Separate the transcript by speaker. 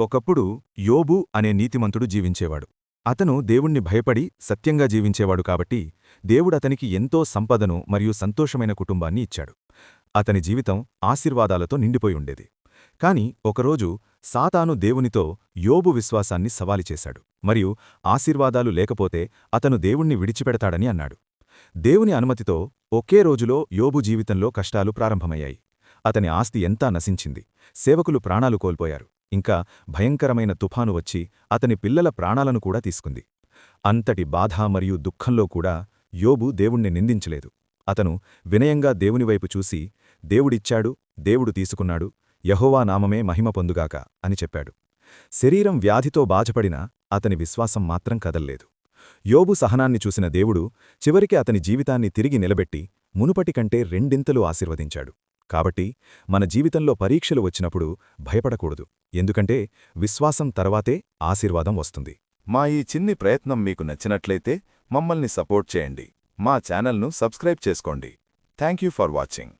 Speaker 1: ఒకప్పుడు యోబు అనే నీతిమంతుడు జీవించేవాడు. అతను దేవుణ్ణి భయపడి సత్యంగా జీవించేవాడు కాబట్టి దేవుడతనికి ఎంతో సంపదను మరియు సంతోషమైన కుటుంబాన్ని ఇచ్చాడు. అతని జీవితం ఆశీర్వాదాలతో నిండిపోయి ఉండేది. కాని ఒకరోజు సాతాను దేవునితో యోబు విశ్వాసాన్ని సవాలు చేశాడు మరియు ఆశీర్వాదాలు లేకపోతే అతను దేవుణ్ణి విడిచిపెడతాడని అన్నాడు. దేవుని అనుమతితో ఒకే రోజులో యోబు జీవితంలో కష్టాలు ప్రారంభమయ్యాయి. అతని ఆస్తి ఎంతా నశించింది, సేవకులు ప్రాణాలు కోల్పోయారు, ఇంకా భయంకరమైన తుఫాను వచ్చి అతని పిల్లల ప్రాణాలను కూడా తీసుకుంది. అంతటి బాధ మరియు దుఃఖంలో కూడా యోబు దేవుణ్ణి నిందించలేదు. అతను వినయంగా దేవునివైపు చూసి, దేవుడిచ్చాడు, దేవుడు తీసుకున్నాడు, యెహోవా నామమే మహిమ పొందుగాక అని చెప్పాడు. శరీరం వ్యాధితో బాధపడినా అతని విశ్వాసం మాత్రం కదల్లేదు. యోబు సహనాన్ని చూసిన దేవుడు చివరికి అతని జీవితాన్ని తిరిగి నిలబెట్టి మునుపటి కంటే రెండింతలు ఆశీర్వదించాడు. కాబట్టి మన జీవితంలో పరీక్షలు వచ్చినప్పుడు భయపడకూడదు, ఎందుకంటే విశ్వాసం తర్వాతే ఆశీర్వాదం వస్తుంది.
Speaker 2: మా ఈ చిన్ని ప్రయత్నం మీకు నచ్చినట్లయితే మమ్మల్ని సపోర్ట్ చేయండి. మా ఛానల్ను సబ్స్క్రైబ్ చేసుకోండి. Thank you for watching.